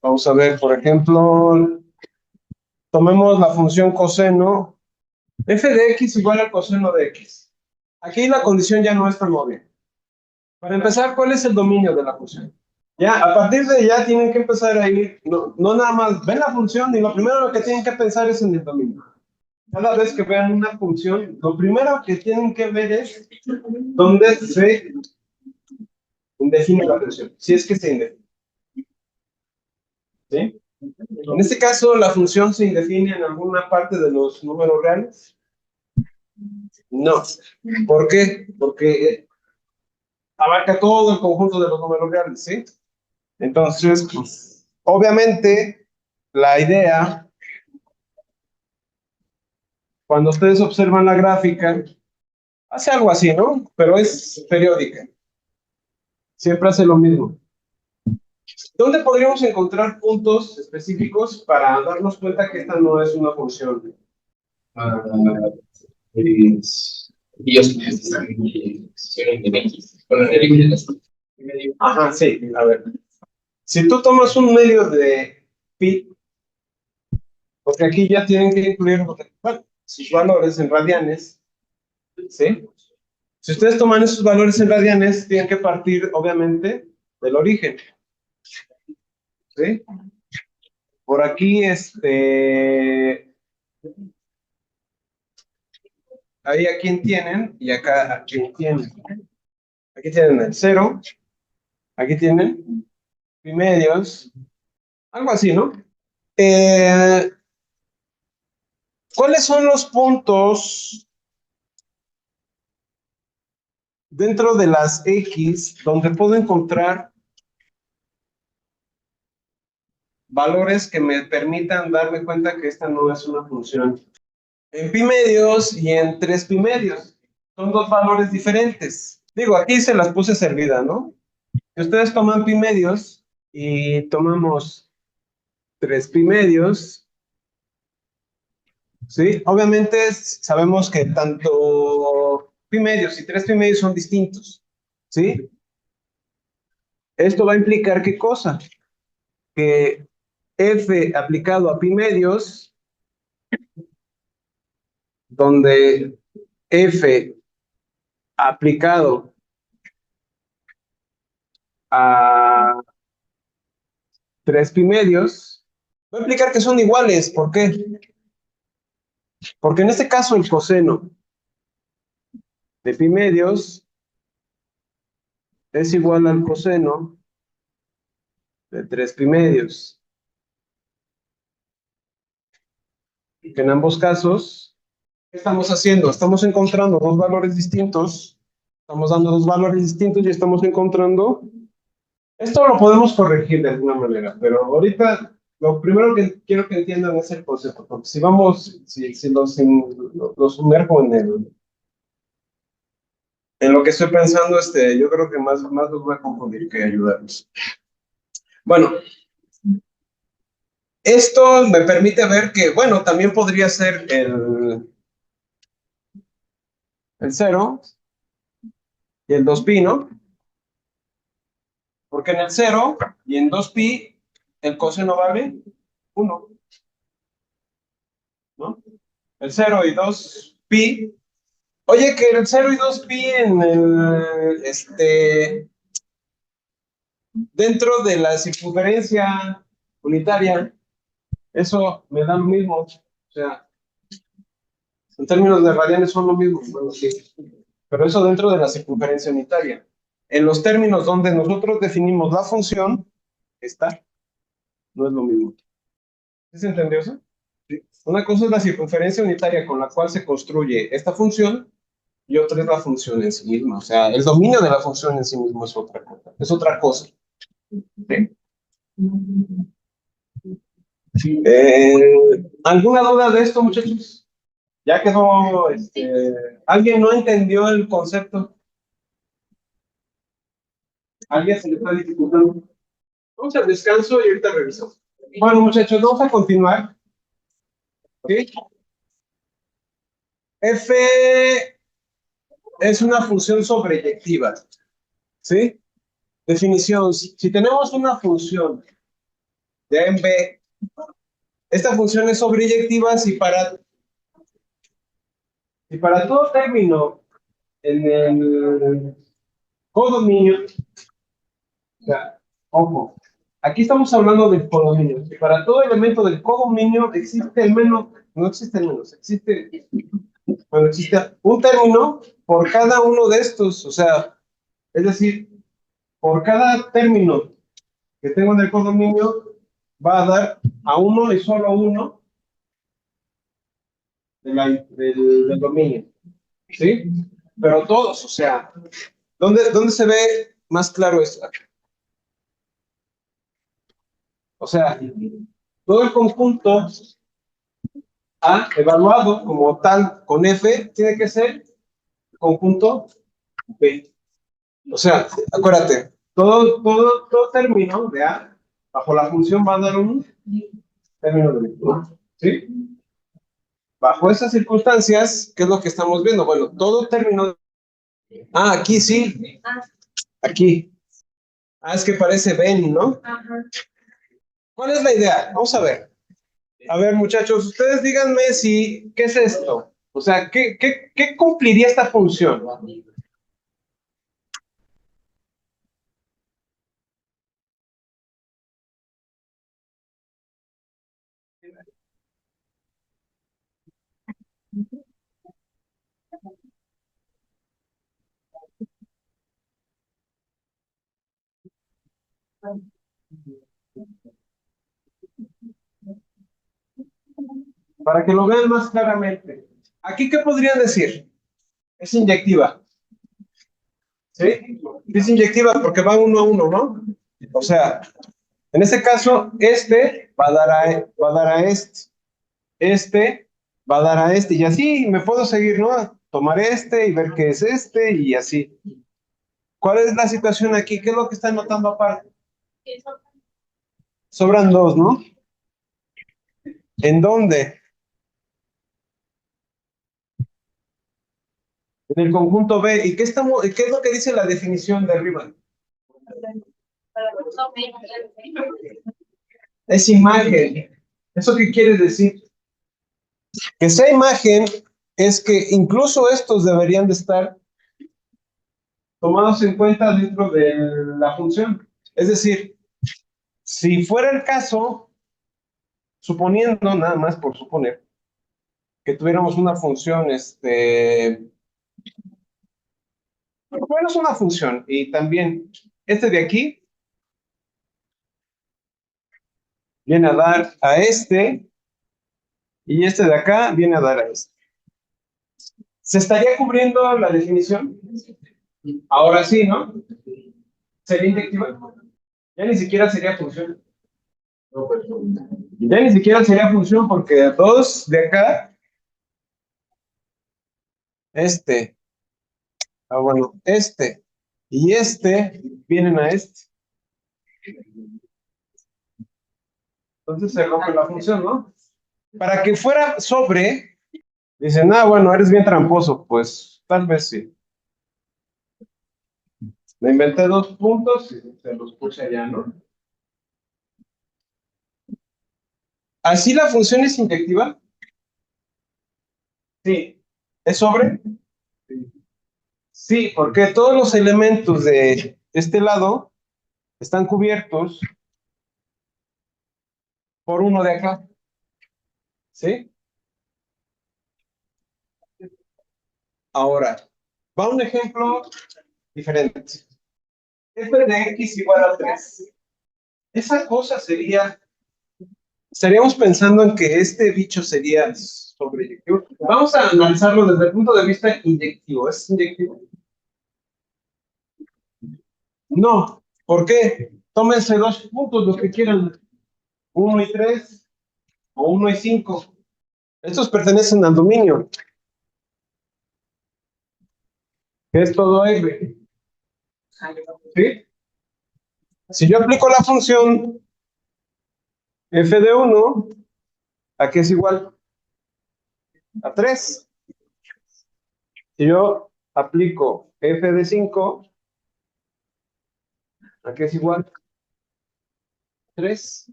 S1: Vamos a ver, por ejemplo, tomemos la función coseno. F de x igual al coseno de x. Aquí la condición ya no es tan obvia. Para empezar, ¿cuál es el dominio de la función? Ya, a partir de ya tienen que empezar a ir, no nada más ven la función y lo primero que tienen que pensar es en el dominio. Cada vez que vean una función, lo primero que tienen que ver es dónde se define la función, si es que se indefine. ¿Sí? En este caso, la función se indefine en alguna parte de los números reales. No. ¿Por qué? Porque abarca todo el conjunto de los números reales, ¿sí? Entonces, pues, obviamente, la idea, cuando ustedes observan la gráfica, hace algo así, ¿no? Pero es periódica. Siempre hace lo mismo. ¿Dónde podríamos encontrar puntos específicos para darnos cuenta que esta no es una función?
S2: Dios que están en posición de X, con el eje de las
S1: Ajá, sí, a ver. Si tú tomas un medio de pi, porque aquí ya tienen que incluir, bueno, sus valores en radianes, ¿sí? Si ustedes toman esos valores en radianes, tienen que partir, obviamente, del origen, ¿sí? Por aquí, ahí a quién tienen, y acá a quién tienen. Aquí tienen el 0, aquí tienen pi medios, algo así, ¿no? ¿Cuáles son los puntos dentro de las X donde puedo encontrar valores que me permitan darme cuenta que esta no es una función? En pi medios y en 3 pi medios. Son dos valores diferentes. Digo, aquí se las puse servida, ¿no? Si ustedes toman pi medios y tomamos 3 pi medios, ¿sí? Obviamente sabemos que tanto pi medios y 3 pi medios son distintos, ¿sí? Esto va a implicar ¿qué cosa? Que f aplicado a pi medios, donde f aplicado a 3 pi medios, va a implicar que son iguales. ¿Por qué? Porque en este caso el coseno de pi medios es igual al coseno de 3 pi medios. Que en ambos casos, ¿qué estamos haciendo? Estamos encontrando dos valores distintos. Estamos dando dos valores distintos y estamos encontrando. Esto lo podemos corregir de alguna manera, pero ahorita lo primero que quiero que entiendan es el concepto, porque si vamos, si los sumerjo en lo que estoy pensando, yo creo que más los voy a confundir que ayudarlos. Bueno, esto me permite ver que, bueno, también podría ser el 0 y el 2pi, ¿no? Porque en el 0 y en 2pi el coseno vale 1, ¿no? El 0 y 2pi. Oye, que el 0 y 2pi dentro de la circunferencia unitaria, eso me da lo mismo. O sea, en términos de radianes son lo mismo. Bueno, sí. Pero eso dentro de la circunferencia unitaria. En los términos donde nosotros definimos la función, esta no es lo mismo. ¿Sí se entendió eso? Sí. Una cosa es la circunferencia unitaria con la cual se construye esta función y otra es la función en sí misma. O sea, el dominio de la función en sí mismo es otra cosa. Es otra cosa. ¿Sí? ¿Alguna duda de esto, muchachos? Ya quedó, ¿alguien no entendió el concepto? ¿Alguien se le está dificultando? Vamos al descanso y ahorita revisamos. Bueno, muchachos, vamos a continuar. ¿Sí? F es una función sobreyectiva. ¿Sí? Definición. Si tenemos una función de A en B, esta función es sobreyectiva si para todo término en el codominio, o sea, ojo, aquí estamos hablando del codominio. Si para todo elemento del codominio existe el menos, no existe el menos, existe un término por cada uno de estos, o sea, es decir, por cada término que tengo en el codominio va a dar a uno y solo uno del dominio, ¿sí? Pero todos, o sea, ¿dónde se ve más claro esto? O sea, todo el conjunto A evaluado como tal con F tiene que ser conjunto B. O sea, acuérdate, todo término de A bajo la función va a dar un término de B, ¿no? ¿Sí? Bajo esas circunstancias, ¿qué es lo que estamos viendo? Bueno, todo término. Ah, aquí sí. Aquí. Ah, es que parece Ben, ¿no? ¿Cuál es la idea? Vamos a ver. A ver, muchachos, ustedes díganme si, ¿qué es esto? O sea, ¿qué cumpliría esta función? Para que lo vean más claramente. ¿Aquí qué podrían decir? Es inyectiva. ¿Sí? Es inyectiva porque va uno a uno, ¿no? O sea, en este caso, este va a dar a este va a dar a este, y así me puedo seguir, ¿no? Tomar este y ver qué es este, y así. ¿Cuál es la situación aquí? ¿Qué es lo que están notando aparte? Sobran dos, ¿no? ¿En dónde? En el conjunto B. ¿Y qué es lo que dice la definición de arriba? Es imagen. ¿Eso qué quiere decir? Que sea imagen es que incluso estos deberían de estar tomados en cuenta dentro de la función. Es decir, si fuera el caso, suponiendo, nada más por suponer, que tuviéramos una función, Bueno, es una función. Y también, este de aquí viene a dar a este, y este de acá viene a dar a este. ¿Se estaría cubriendo la definición? Ahora sí, ¿no? ¿Sería inyectiva? Ya ni siquiera sería función. Ya ni siquiera sería función porque dos de acá, este, bueno, este y este vienen a este. Entonces se rompe la función, ¿no? Para que fuera sobre, dicen, bueno, eres bien tramposo. Pues tal vez sí. Me inventé dos puntos y se los puse allá, ¿no? ¿Así la función es inyectiva? Sí. ¿Es sobre? Sí, porque todos los elementos de este lado están cubiertos por uno de acá. ¿Sí? Ahora, va un ejemplo diferente. F de x igual a 3. Esa cosa sería, estaríamos pensando en que este bicho sería sobreyectivo. Vamos a analizarlo desde el punto de vista inyectivo. ¿Es inyectivo? No. ¿Por qué? Tómense dos puntos, los que quieran. 1 y 3 o 1 y 5. Estos pertenecen al dominio, que es todo R. ¿Sí? Si yo aplico la función f de 1, ¿a qué es igual? A 3. Si yo aplico f de 5, ¿a qué es igual? 3.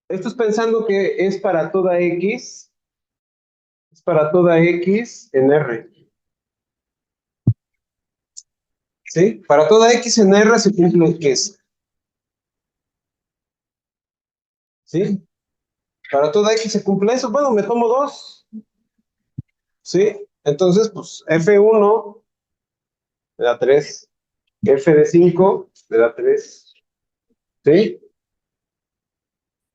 S1: Esto es pensando que es para toda x, es para toda x en R. ¿Sí? Para toda x en R se cumple que es. ¿Sí? Para toda x se cumple eso. Bueno, me tomo 2. ¿Sí? Entonces, pues f1 me da 3. F de 5 me da 3. ¿Sí?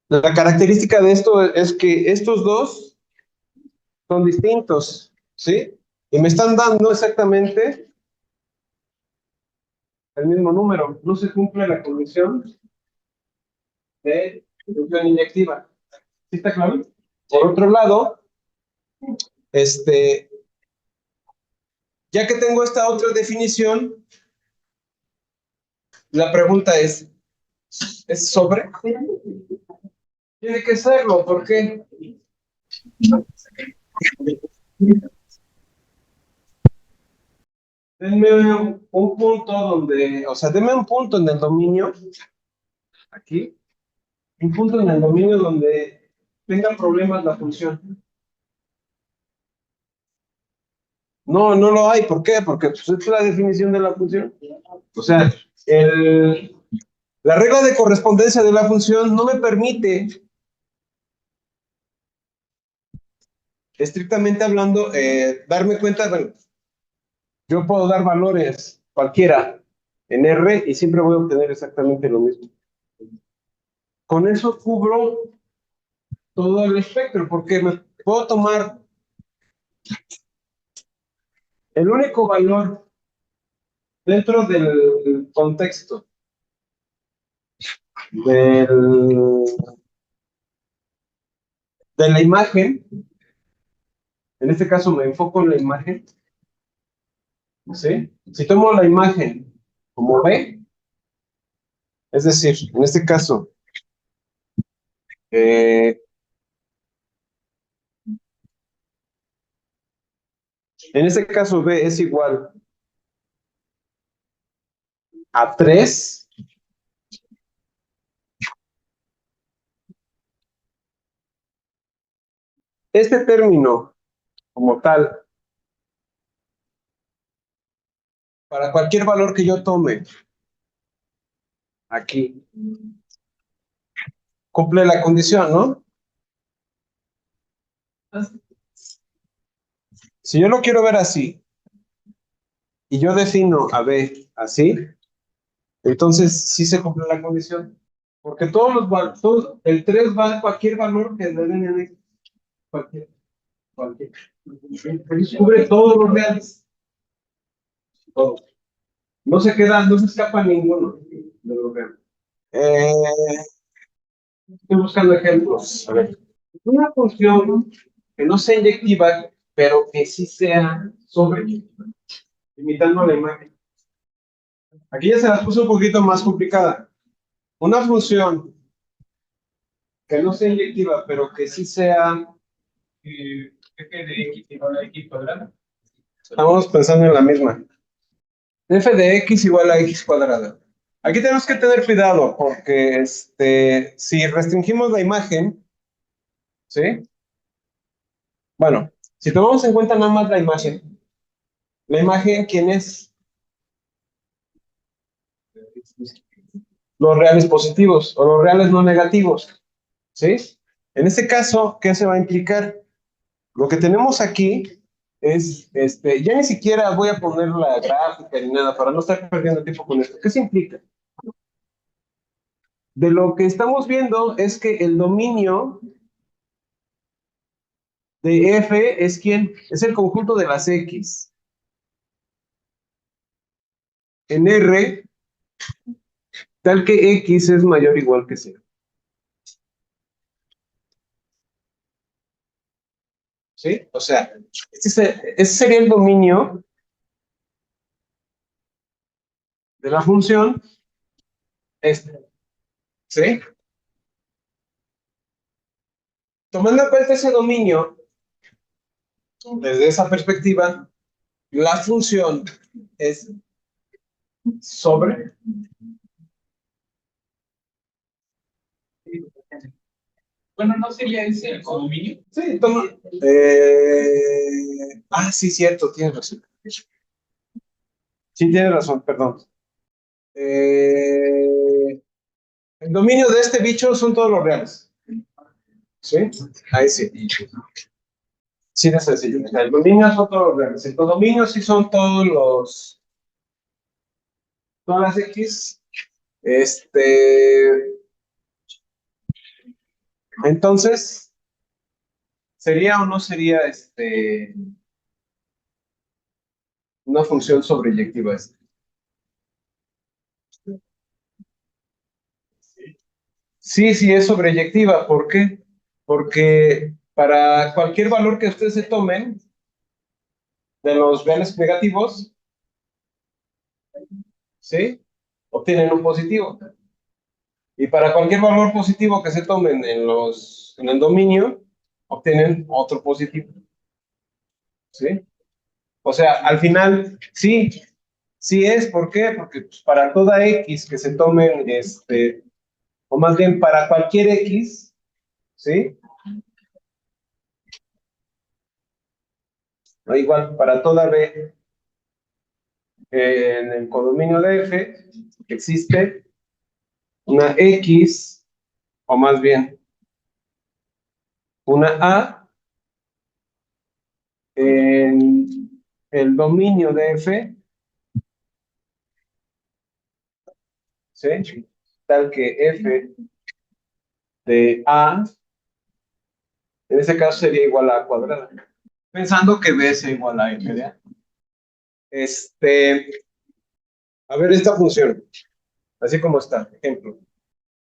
S1: La característica de esto es que estos dos son distintos. ¿Sí? Y me están dando exactamente el mismo número. No se cumple la condición de inducción inyectiva. ¿Sí está claro? Por otro lado, ya que tengo esta otra definición, la pregunta ¿es sobre? Tiene que serlo, ¿por qué? Denme un punto donde, o sea, denme un punto en el dominio, aquí, un punto en el dominio donde tenga problemas la función. No, no lo hay, ¿por qué? Porque pues, es la definición de la función. O sea, la regla de correspondencia de la función no me permite, estrictamente hablando, darme cuenta, bueno, yo puedo dar valores cualquiera en R y siempre voy a obtener exactamente lo mismo. Con eso cubro todo el espectro, porque me puedo tomar el único valor dentro del contexto del, de la imagen. En este caso me enfoco en la imagen. ¿Sí? Si tomo la imagen como B, es decir, en este caso, eh, B es igual a 3. Este término como tal, para cualquier valor que yo tome aquí, cumple la condición, ¿no? Si yo lo quiero ver así, y yo defino a B así, entonces sí se cumple la condición. Porque el 3 va a cualquier valor que le den en X. Cualquier. Entonces cubre todos los reales. Todos. No se escapa ninguno de los reales. Estoy buscando ejemplos. A ver. Una función que no sea inyectiva, pero que sí sea sobreyectiva, imitando la imagen. Aquí ya se las puse un poquito más complicada. Una función que no sea inyectiva, pero que sí sea.
S3: F de X igual a X cuadrado.
S1: Estamos pensando en la misma. F de X igual a X cuadrada. Aquí tenemos que tener cuidado porque si restringimos la imagen, ¿sí? Bueno, si tomamos en cuenta nada más la imagen, ¿quién es? Los reales positivos o los reales no negativos, ¿sí? En este caso, ¿qué se va a implicar? Lo que tenemos aquí es, ya ni siquiera voy a poner la gráfica ni nada para no estar perdiendo tiempo con esto. ¿Qué se implica? De lo que estamos viendo es que el dominio de F es ¿quién? Es el conjunto de las X. En R, tal que X es mayor o igual que 0. ¿Sí? O sea, ese sería el dominio de la función. ¿Sí? Tomando en cuenta ese dominio, desde esa perspectiva, la función es sobre.
S3: Bueno, ¿no sería ese el codominio?
S1: Sí, sí, cierto, tienes razón. Sí, tienes razón, perdón. El dominio de este bicho son todos los reales. ¿Sí? Ahí sí. Sí, de sencillo. O sea, el dominio son todos los reales. El codominio sí son todas las X. Entonces, ¿sería o no sería una función sobreyectiva esta? Sí, sí es sobreyectiva. ¿Por qué? Porque para cualquier valor que ustedes se tomen de los reales negativos, ¿sí? Obtienen un positivo. Y para cualquier valor positivo que se tomen en el dominio, obtienen otro positivo. ¿Sí? O sea, al final, sí, sí es. ¿Por qué? Porque pues, para toda X que se tomen, o más bien para cualquier X, ¿sí? O igual, para toda B en el codominio de F, existe una X, o más bien, una A en el dominio de F, ¿sí? Tal que F de A, en ese caso sería igual a A cuadrada. Pensando que B sea igual a F de A. A ver esta función, así como está, ejemplo.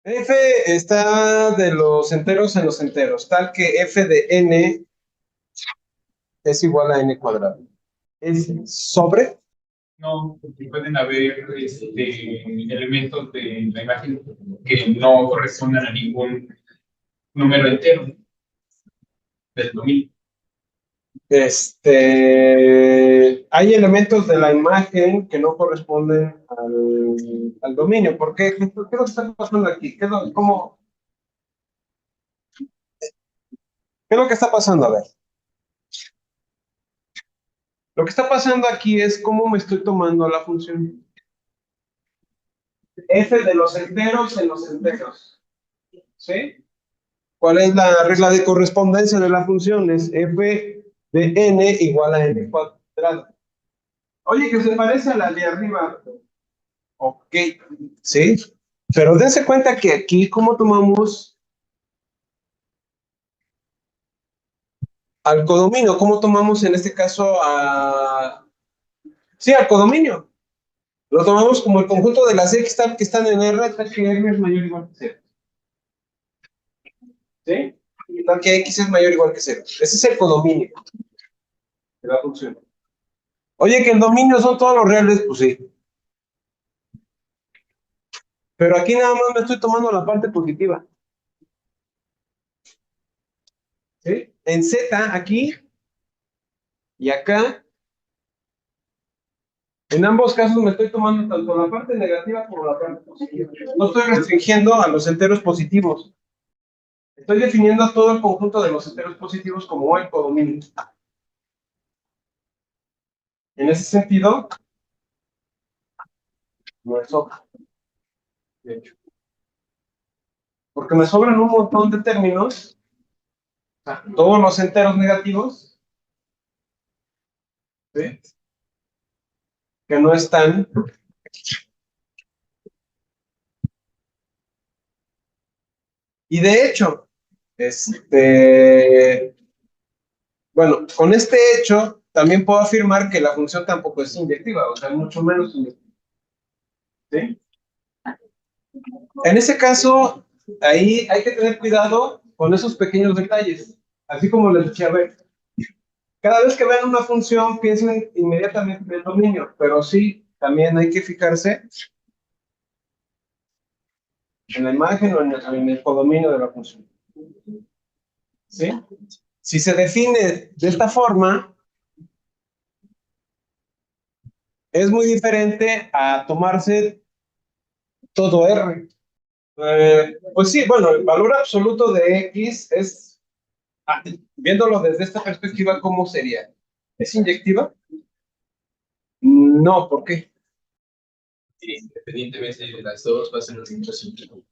S1: F está de los enteros en los enteros, tal que F de N es igual a N cuadrado. ¿Es sobre?
S3: No, porque pueden haber elementos de la imagen que no correspondan a ningún número entero del dominio.
S1: Hay elementos de la imagen que no corresponden al dominio. ¿Por qué? ¿Qué es lo que está pasando aquí? ¿Qué es lo que está pasando? A ver. Lo que está pasando aquí es cómo me estoy tomando la función. F de los enteros en los enteros. ¿Sí? ¿Cuál es la regla de correspondencia de la función? Es F de N igual a N cuadrado. Oye, que se parece a la de arriba. Ok, sí. Pero dense cuenta que aquí, ¿cómo tomamos al codominio? ¿Cómo tomamos en este caso a... Sí, al codominio. Lo tomamos como el conjunto de las X tal que están en R, tal que R es mayor o igual que 0. ¿Sí? Y tal que X es mayor o igual que 0. Ese es el codominio de la función. Oye, que el dominio son todos los reales, pues sí. Pero aquí nada más me estoy tomando la parte positiva. ¿Sí? En Z, aquí y acá, en ambos casos me estoy tomando tanto la parte negativa como la parte positiva. No estoy restringiendo a los enteros positivos. Estoy definiendo todo el conjunto de los enteros positivos como el codominio. En ese sentido, no es sobra, de hecho. Porque me sobran un montón de términos, o sea, todos los enteros negativos, ¿sí? Que no están. Y de hecho, bueno, con este hecho también puedo afirmar que la función tampoco es inyectiva, o sea, mucho menos inyectiva. ¿Sí? En ese caso, ahí hay que tener cuidado con esos pequeños detalles. Así como les dije, a ver, cada vez que vean una función, piensen inmediatamente en el dominio, pero sí, también hay que fijarse en la imagen o en el codominio de la función. ¿Sí? Si se define de esta forma, es muy diferente a tomarse todo R. Pues sí, bueno, el valor absoluto de X es, viéndolo desde esta perspectiva, ¿cómo sería? ¿Es inyectiva? No, ¿por qué?
S2: Independientemente de las dos, va a ser un número positivo.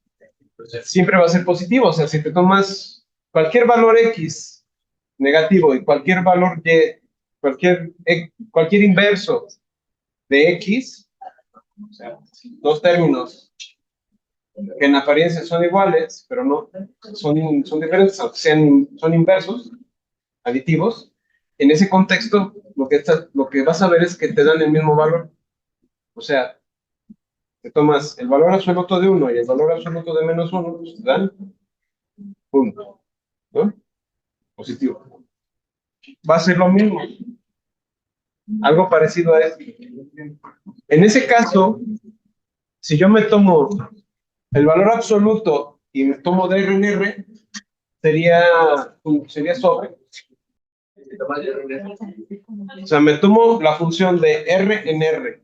S1: Siempre va a ser positivo, o sea, si te tomas cualquier valor X negativo y cualquier valor Y, cualquier inverso de X, o sea, dos términos que en apariencia son iguales, pero no, son diferentes, aunque son inversos, aditivos, en ese contexto lo que vas a ver es que te dan el mismo valor. O sea, te tomas el valor absoluto de 1 y el valor absoluto de -1, pues te dan 1, ¿no? Positivo. Va a ser lo mismo, algo parecido a esto. En ese caso, si yo me tomo el valor absoluto y me tomo de R en R, sería sobre. O sea, me tomo la función de R en R.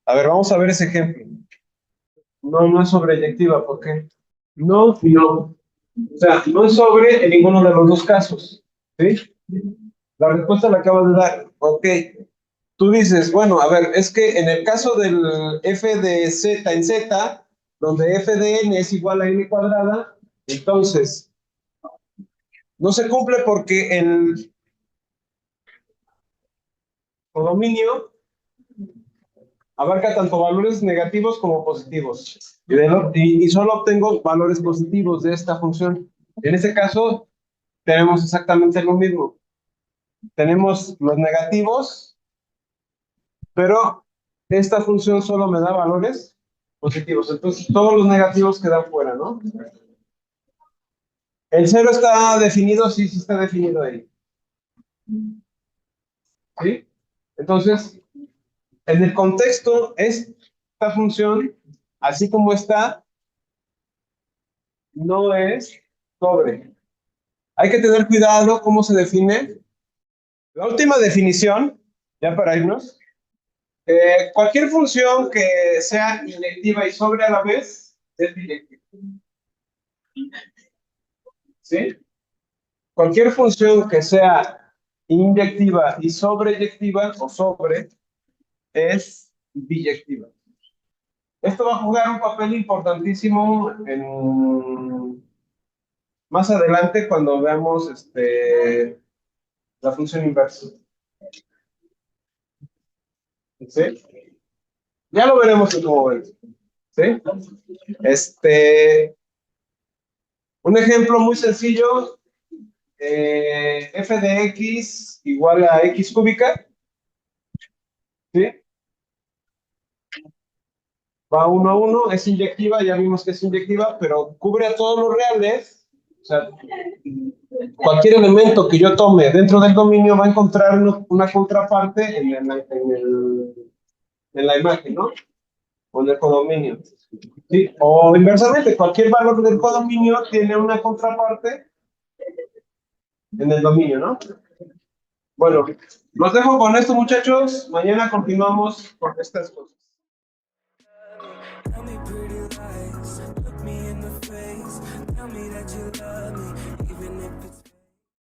S1: A ver, vamos a ver ese ejemplo. No, no es sobreyectiva, ¿por qué? No y no. O sea, no es sobre en ninguno de los dos casos. ¿Sí? La respuesta la acabas de dar. Ok. Tú dices, bueno, a ver, es que en el caso del f de z en z, donde f de n es igual a n cuadrada, entonces no se cumple porque el codominio abarca tanto valores negativos como positivos. Y solo obtengo valores positivos de esta función. En este caso, tenemos exactamente lo mismo. Tenemos los negativos, pero esta función solo me da valores positivos. Entonces, todos los negativos quedan fuera, ¿no? El cero está definido, sí, sí está definido ahí. ¿Sí? Entonces, en el contexto, esta función, así como está, no es sobre. Hay que tener cuidado cómo se define. La última definición, ya para irnos, cualquier función que sea inyectiva y sobre a la vez es directiva. ¿Sí? Cualquier función que sea inyectiva y sobreyectiva o sobre es biyectiva. Esto va a jugar un papel importantísimo más adelante cuando veamos la función inversa. ¿Sí? Ya lo veremos en un momento. ¿Sí? Un ejemplo muy sencillo, f de x igual a x cúbica, ¿sí? Va 1 a 1, es inyectiva, ya vimos que es inyectiva, pero cubre a todos los reales. O sea, cualquier elemento que yo tome dentro del dominio va a encontrar una contraparte en la imagen, ¿no? O en el codominio. ¿Sí? O inversamente, cualquier valor del codominio tiene una contraparte en el dominio, ¿no? Bueno, los dejo con esto, muchachos. Mañana continuamos con estas cosas.
S5: Tell me pretty lies, look me in the face, tell me that you love